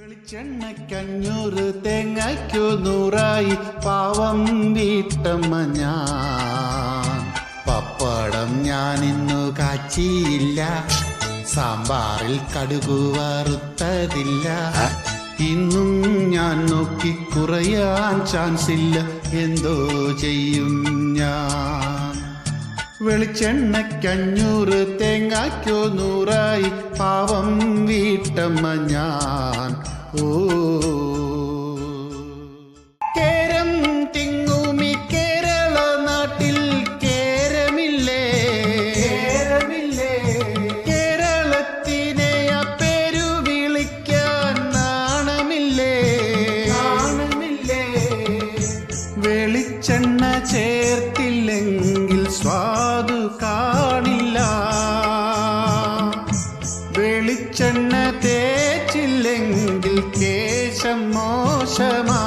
വെളിച്ചെണ്ണയ്ക്കഞ്ഞൂറ് തേങ്ങയ്ക്കു 100 പാവം വീട്ടമ്മ ഞാൻ. പപ്പടം ഞാനിന്നു കാച്ചിയില്ല, സാമ്പാറിൽ കടുകു വറുത്തതില്ല. ഇന്നും ഞാൻ നോക്കി കുറയാൻ ചാൻസില്ല, എന്തോ ചെയ്യും ഞാൻ. വെളിച്ചെണ്ണയ്ക്കഞ്ഞൂറ് തേങ്ങയ്ക്കു 100 പാവം വീട്ടമ്മ ഞാൻ. കേരം തിങ്ങുമി കേരള നാട്ടിൽ കേരമില്ലേ, കേരളത്തിനെ ആ പേരു വിളിക്കാൻ നാണമില്ലേ. വെളിച്ചെണ്ണ ചേർത്തില്ലെങ്കിൽ സ്വാദു കാണില്ല, വെളിച്ചെണ്ണ തേച്ചില്ലെങ്കിൽ കേശം മോശമാ.